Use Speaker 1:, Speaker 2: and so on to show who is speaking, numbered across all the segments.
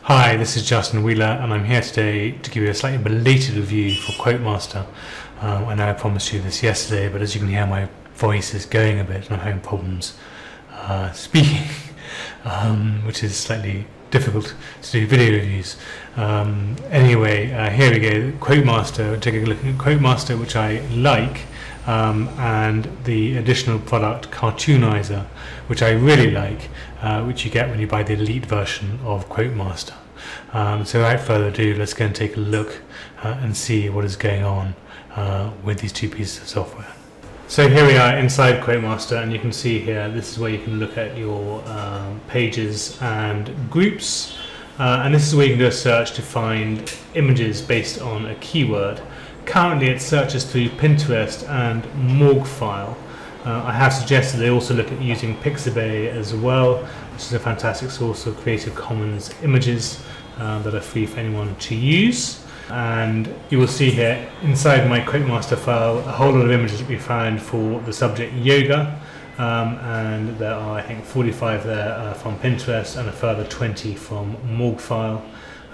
Speaker 1: Hi, this is Justin Wheeler, and I'm here today to give you a slightly belated review for QuoteMaster. I know I promised you this yesterday, but as you can hear, my voice is going a bit, and I'm having problems speaking, which is slightly difficult to do video reviews. Anyway, here we go. QuoteMaster. Take a look at QuoteMaster, which I like, and the additional product cartoonizer, which I really like, which you get when you buy the elite version of QuoteMaster. So without further ado, let's go and take a look and see what is going on with these two pieces of software. So here we are inside QuoteMaster, and you can see here, this is where you can look at your pages and groups, and this is where you can do a search to find images based on a keyword. Currently it searches through Pinterest and Morgfile. I have suggested they also look at using Pixabay as well, which is a fantastic source of Creative Commons images that are free for anyone to use. And you will see here inside my QuoteMaster file a whole lot of images that we found for the subject yoga, and there are I think 45 there from Pinterest and a further 20 from Morgfile,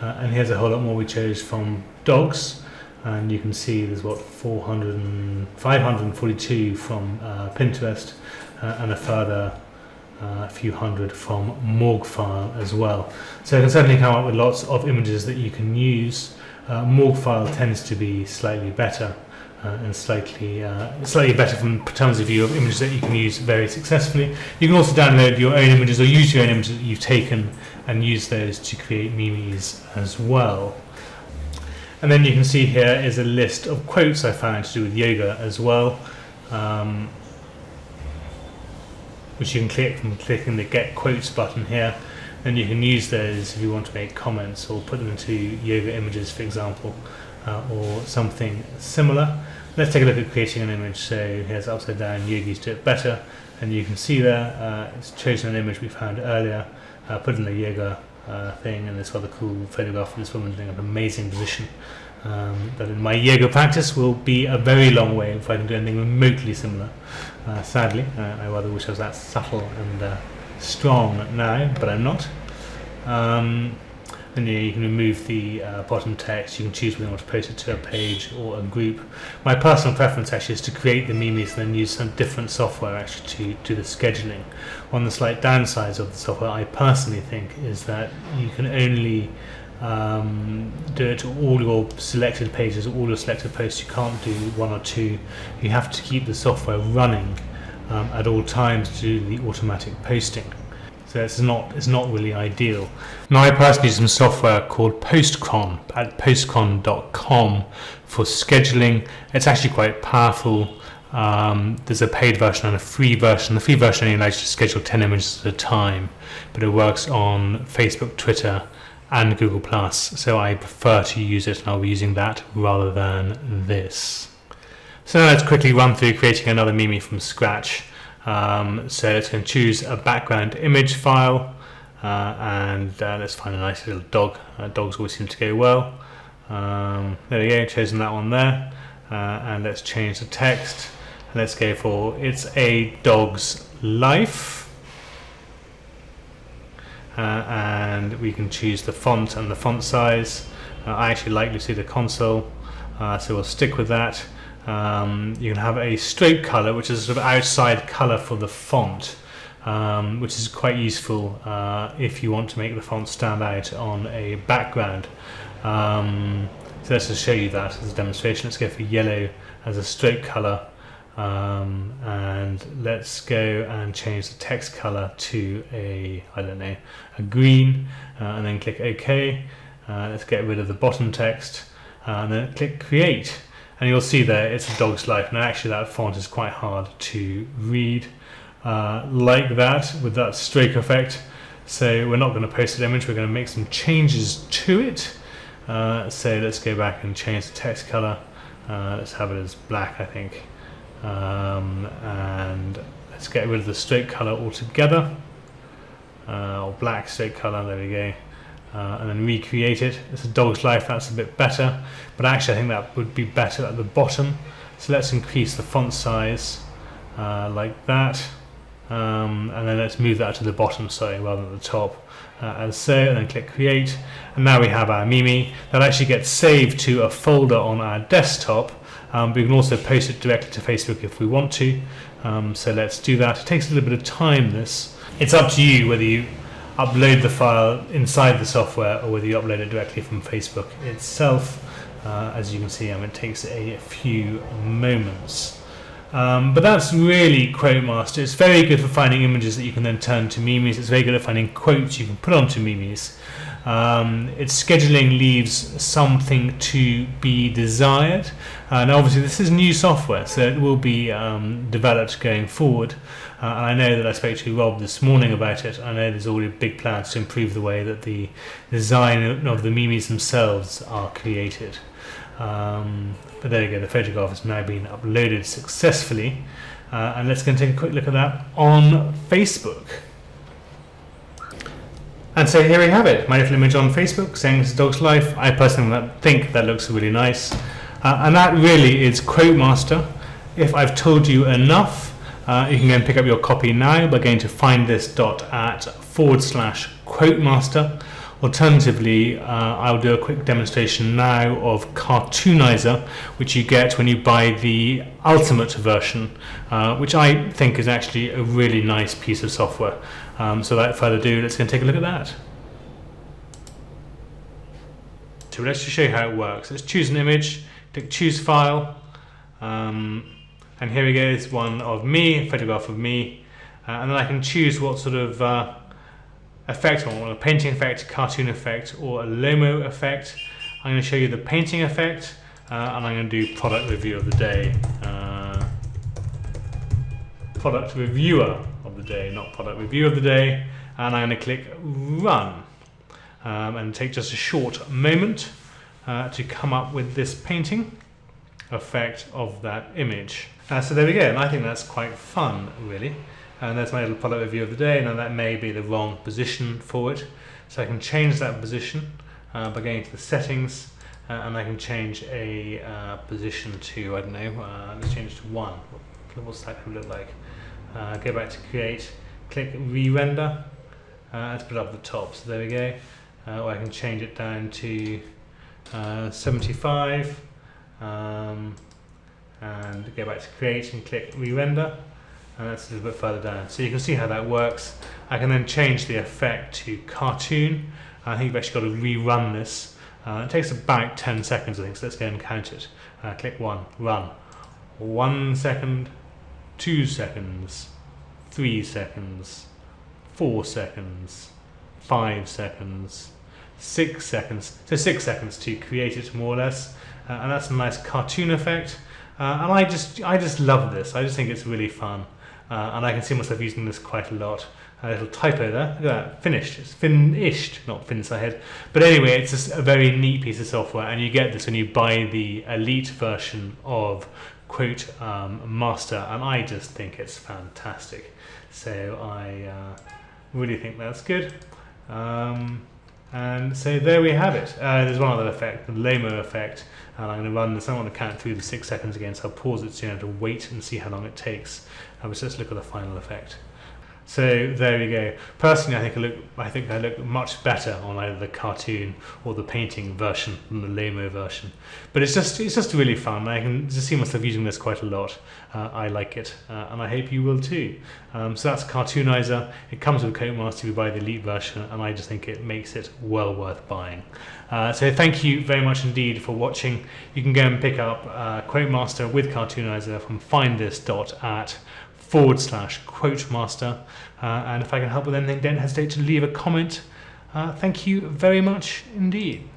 Speaker 1: and here's a whole lot more we chose from dogs, and you can see there's what 542 from Pinterest, and a further few hundred from Morgfile as well. So you can certainly come up with lots of images that you can use. Morgfile tends to be slightly better, and slightly better from terms of view of images that you can use very successfully. You can also download your own images or use your own images that you've taken and use those to create memes as well. And then you can see here is a list of quotes I found to do with yoga as well, which you can click from clicking the Get Quotes button here. And you can use those if you want to make comments or put them into yoga images, for example, or something similar. Let's take a look at creating an image. So here's upside down yogis do it better, and you can see there it's chosen an image we found earlier, put in the yoga thing, and this rather cool photograph of this woman doing an amazing position that in my yoga practice will be a very long way if I can do anything remotely similar. Sadly, I rather wish I was that subtle and strong now, but I'm not. And you can remove the bottom text. You can choose whether you want to post it to a page or a group. My personal preference actually is to create the memes and then use some different software actually to do the scheduling. One of the slight downsides of the software, I personally think, is that you can only do it to all your selected pages or all your selected posts. You can't do one or two. You have to keep the software running at all times to do the automatic posting. So it's not really ideal. Now I personally use some software called Postcron at postcron.com for scheduling. It's actually quite powerful. There's a paid version and a free version. The free version only allows you to schedule 10 images at a time, but it works on Facebook, Twitter and Google+. So I prefer to use it, and I'll be using that rather than this. So now let's quickly run through creating another meme from scratch. So let's go and choose a background image file, and let's find a nice little dog. Dogs always seem to go well. There we go, chosen that one there, and let's change the text. Let's go for "It's a Dog's Life," and we can choose the font and the font size. I actually like Lucida Console, so we'll stick with that. You can have a stroke color, which is a sort of outside color for the font, which is quite useful if you want to make the font stand out on a background. So let's just show you that as a demonstration. Let's go for yellow as a stroke color, and let's go and change the text color to a green, and then click OK. Let's get rid of the bottom text, and then click Create. And you'll see there it's a dog's life, and actually that font is quite hard to read like that with that stroke effect. So we're not going to post an image, we're going to make some changes to it. So let's go back and change the text color. Let's have it as black, I think, and let's get rid of the stroke color altogether, or black stroke color. There we go. And then recreate it. It's a dog's life, that's a bit better, but actually I think that would be better at the bottom. So let's increase the font size like that, and then let's move that to the bottom, rather than the top, as so, and then click create, and now we have our Mimi that actually gets saved to a folder on our desktop. We can also post it directly to Facebook if we want to, so let's do that. It takes a little bit of time, this. It's up to you whether you upload the file inside the software or whether you upload it directly from Facebook itself. As you can see, it takes a few moments. But that's really QuoteMaster. It's very good for finding images that you can then turn to memes. It's very good at finding quotes you can put onto memes. Its scheduling leaves something to be desired. Now obviously this is new software, so it will be developed going forward. And I know that I spoke to Robb this morning about it. I know there's already big plans to improve the way that the design of the memes themselves are created. But there you go, the photograph has now been uploaded successfully, and let's go and take a quick look at that on Facebook. And so here we have it, my little image on Facebook saying this is Dog's Life. I personally think that looks really nice, and that really is QuoteMaster. If I've told you enough, you can go and pick up your copy now by going to findthis.at/QuoteMaster. Alternatively, I'll do a quick demonstration now of Cartoonizer, which you get when you buy the Ultimate version, which I think is actually a really nice piece of software. So without further ado, let's go and take a look at that. So let's just show you how it works. Let's choose an image, click choose file, and here we go, it's one of me, a photograph of me, and then I can choose what sort of effect I want, a painting effect, cartoon effect, or a Lomo effect. I'm going to show you the painting effect, and I'm going to do product review of the day. Product reviewer of the day, not product review of the day. And I'm going to click run, and take just a short moment to come up with this painting effect of that image. So there we go, and I think that's quite fun, really. And there's my little product review of the day. Now that may be the wrong position for it, so I can change that position by going to the settings, and I can change a position to, I don't know, let's change to 1. What's that going to look like? Go back to create, click re-render, let's put it up the top, so there we go. Or I can change it down to 75, and go back to create and click re-render. And that's a little bit further down. So you can see how that works. I can then change the effect to cartoon. I think you've actually got to rerun this. It takes about 10 seconds, I think, so let's go and count it. Click 1, run. 1 second, 2 seconds, 3 seconds, 4 seconds, 5 seconds, 6 seconds. So 6 seconds to create it, more or less. And that's a nice cartoon effect. And I just love this. I just think it's really fun. And I can see myself using this quite a lot. A little typo there, look at that, finished. It's finished, not finished ahead. But anyway, it's just a very neat piece of software, and you get this when you buy the Elite version of QuoteMaster, and I just think it's fantastic. So I really think that's good. And so there we have it. There's one other effect, the Lomo effect, and I'm going to run this. I want to count through the 6 seconds again, so I'll pause it so you have to wait and see how long it takes. So let's look at the final effect. So there we go. Personally, I think I look much better on either the cartoon or the painting version than the Lomo version. But it's just really fun. I can just see myself using this quite a lot. I like it, and I hope you will too. So that's Cartoonizer. It comes with QuoteMaster if you buy the Elite version, and I just think it makes it well worth buying. So thank you very much indeed for watching. You can go and pick up QuoteMaster with Cartoonizer from findthis.at/QuoteMaster, and if I can help with anything, don't hesitate to leave a comment. Thank you very much indeed.